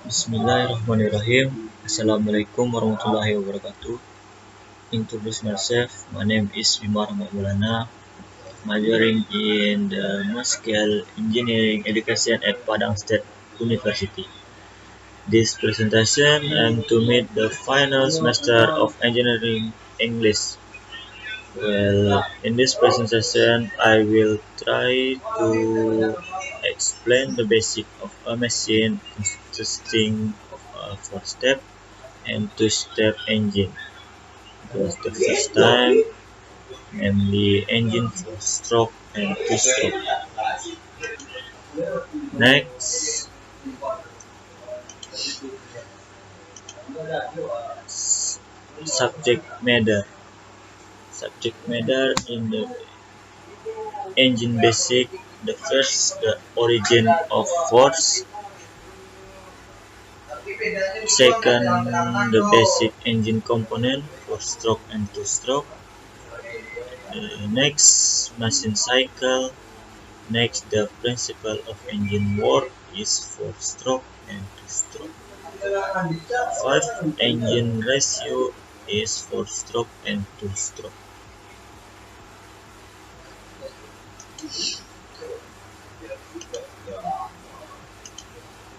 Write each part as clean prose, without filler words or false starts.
Bismillahirrahmanirrahim. Assalamualaikum warahmatullahi wabarakatuh. Introduce myself. My name is Bima Maulana, majoring in the Mechanical Engineering Education at Padang State University. This presentation aims to meet the final semester of Engineering English. Well, in this presentation, I will try to explain the basic of a machine consisting of a four-step and two-step engine. Because the first time, namely engine four-stroke and two-stroke. Next, subject matter. Subject matter in the engine basic. The first, the origin of force. Second, the basic engine component for stroke and two-stroke. Next, machine cycle. Next, the principle of engine work is for stroke and two-stroke. 5. Engine ratio is for stroke and two-stroke.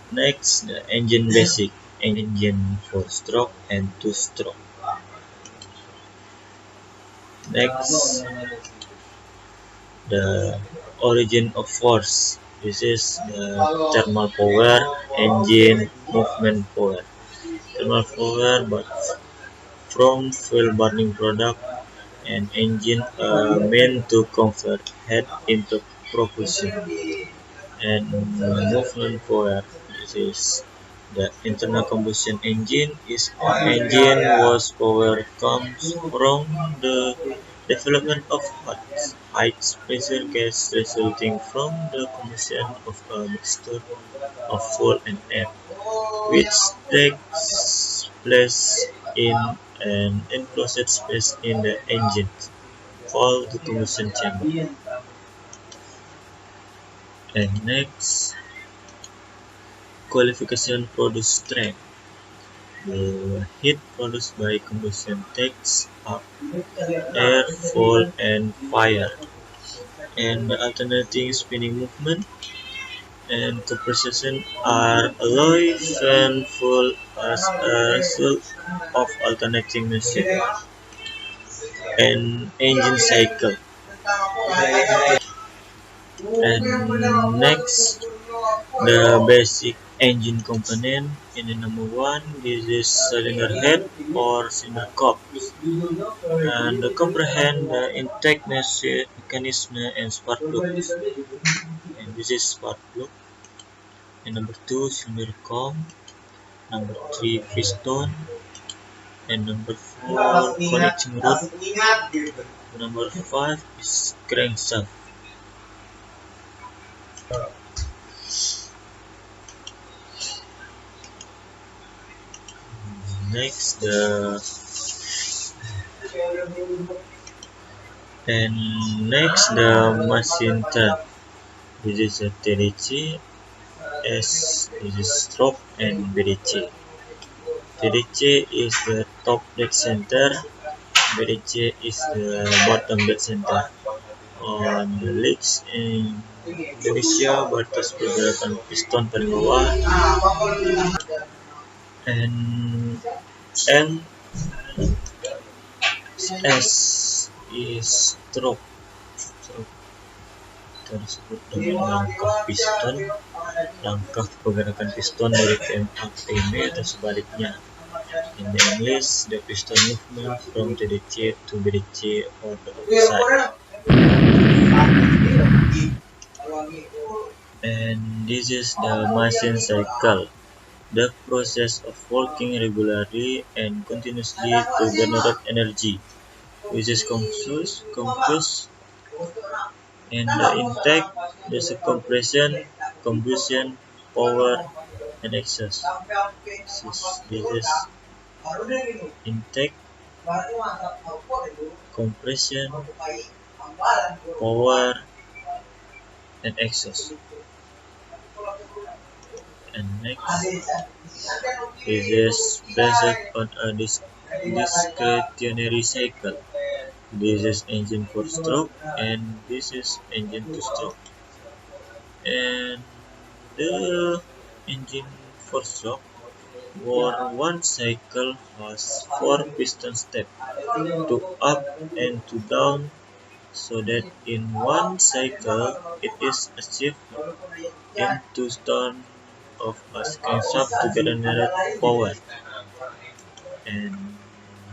Next, the engine basic. Engine for stroke and two-stroke. Next, the origin of force. This is the thermal power, engine, movement power. Thermal power but from fuel burning product, and engine meant to convert heat into propulsion. And movement power. This is the internal combustion engine is an engine whose power comes from the development of high pressure gas resulting from the combustion of a mixture of fuel and air, which takes place in an enclosed space in the engine, called the combustion chamber. And next, qualification produce strength. The heat produced by combustion takes up air, fall, and fire, and the alternating spinning movement and compression are alloy fan full as a result of alternating motion and engine cycle. And next, the basic engine component. In the number 1, this is cylinder head or cylinder corps, and comprehend the intake mechanism and spark plugs. And this is spark plug. And number 2, cylinder comb. Number 3, piston. And number 4, connecting rod. Number 5 is crankshaft. Next, the machine type. This is a TDC, S this is stroke, and BDC. TDC is the top dead center, BDC is the bottom dead center. On the legs in Indonesia, batas pergerakan piston paling bawah, and L S is stroke. Kita disebut dengan langkah pergerakan piston dari PMA ke PMB atau sebaliknya. In the English, the piston movement from TDC to BDC or the opposite. And this is the machine cycle, the process of working regularly and continuously to generate energy, which is combust, and the intake, the compression, combustion, power, and exhaust. This is intake, compression, power, and exhaust. And next, this is based on a discretionary cycle. This is engine 4-stroke and this is engine 2-stroke. And the engine 4-stroke for one cycle has 4 piston steps, to up and to down, so that in one cycle it is achieved in 2 turns of a crankshaft to generate power. And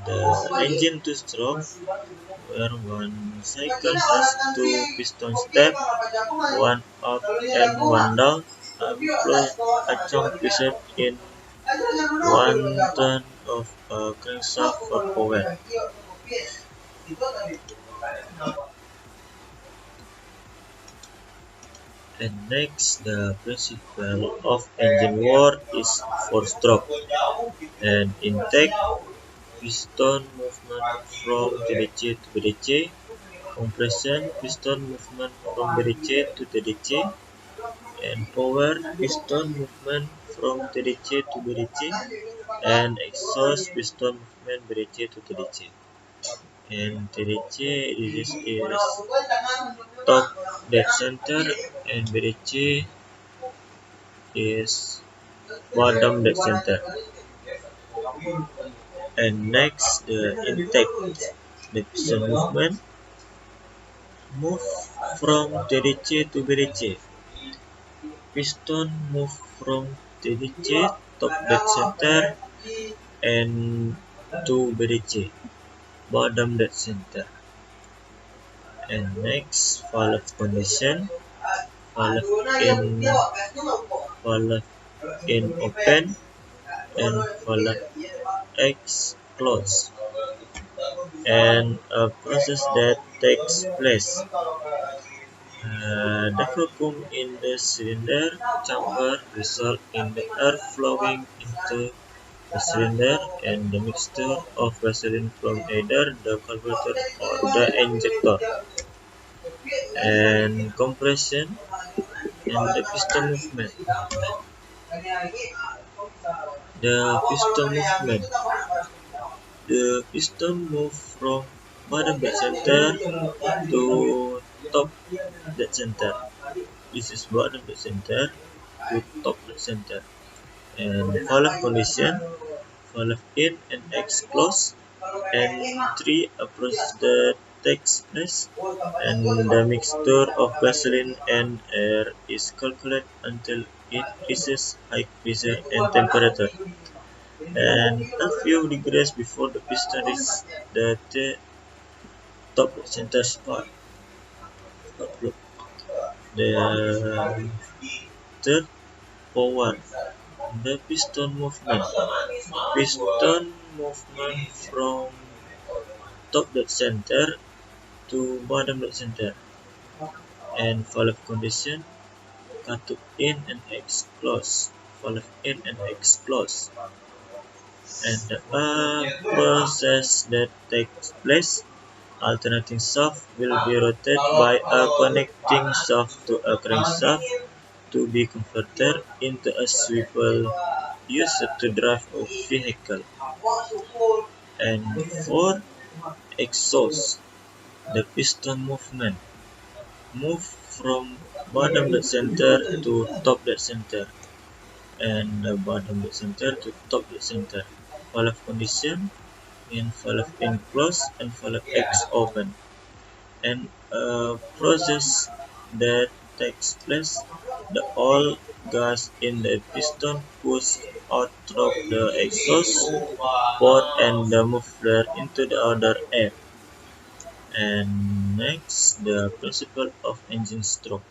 the engine 2-stroke where one cycle has 2 piston steps, one up and one down, accomplished in 1 turn of a crankshaft for power. And next, the principle of engine war is 4-stroke. And intake, piston movement from TDC to BDC, compression, piston movement from BDC to TDC, and power, piston movement from TDC to BDC, and exhaust, piston movement BDC to TDC. And TDC is top dead center, and BDC is bottom dead center. And next, the intake, the piston movement move from TDC to BDC. Piston move from TDC top dead center and to BDC bottom dead center. And next, valve condition, valve in open and valve X close. And a process that takes place. The vacuum in the cylinder chamber results in the air flowing into the cylinder and the mixture of gasoline from either the carburetor or the injector. And compression and the piston movement. The piston movement. The piston moves from bottom dead center to top dead center. This is bottom dead center to top dead center. And valve condition, valve in and X close, and 3 a process that takes place, and the mixture of gasoline and air is calculated until it reaches high pressure and temperature. And a few degrees before the piston reaches the top center spot. The third, power, the piston movement. Piston movement from top dead center to bottom dead center. And valve condition, cut in and X close, valve in and X close. And a process that takes place, alternating shaft will be rotated by a connecting shaft to a crankshaft to be converted into a swivel used to drive a vehicle. And 4, exhaust, the piston movement. Move from bottom dead center to top dead center, and the bottom dead center to top dead center. Valve condition in valve in close and valve X open. And a process that takes place, the all gas in the piston push out through the exhaust port and the muffler into the other air. And next, the principle of engine stroke.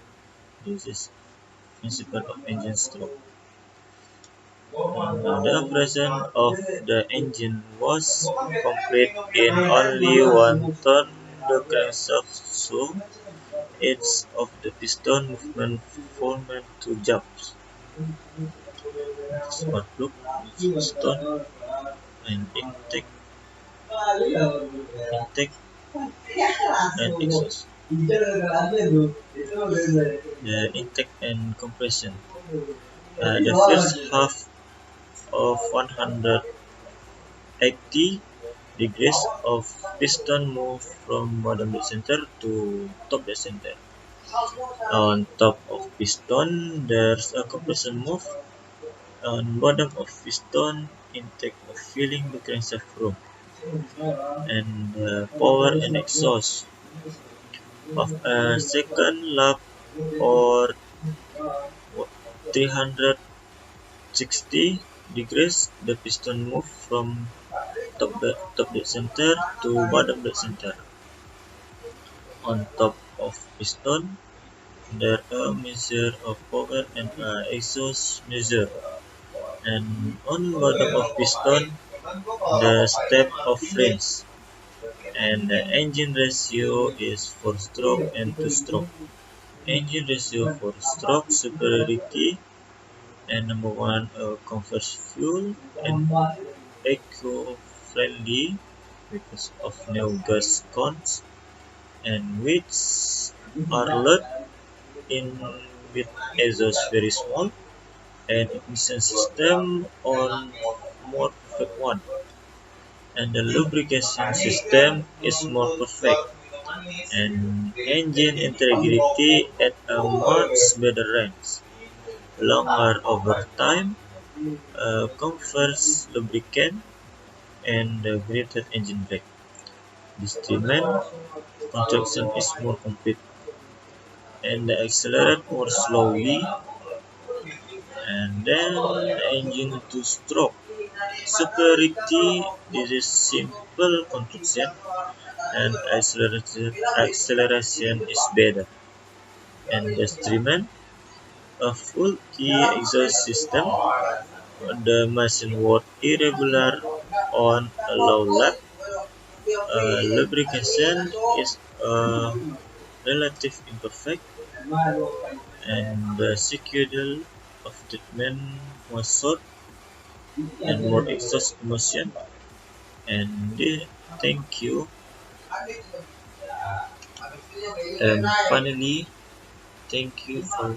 This is principle of engine stroke. The operation of the engine was complete in only 1 turn the crankshaft, so each of the piston movement formed 2 jumps. Spark plug, piston, and intake and exhaust. The intake and compression. The first half of 180 degrees of piston move from bottom dead center to top dead center. On top of piston, there's a compression move. On bottom of piston, intake of filling the crankshaft room, and power and exhaust. Of a second lap or 360 degrees, the piston move from top dead center to bottom dead center. On top of piston, there are measure of power and exhaust measure, and on bottom of piston, the step of frames, and the engine ratio is 4 stroke and 2 stroke. Engine ratio for stroke superiority, and number one, converts fuel and eco-friendly because of no gas cons, and which are let in with exhaust very small, and ignition system on more perfect one, and the lubrication system is more perfect, and engine integrity at a much better range, longer overtime, comforts lubricant, and greater engine brake. The instrument contraction is more complete, and accelerate more slowly, and then engine two stroke. Superiority, this is simple contraction, and acceleration is better. And the instrument, a full key exhaust system, the machine work irregular on a low lap. Lubrication is relative imperfect, and the schedule of treatment was short and more exhaust motion. And thank you. And finally, thank you for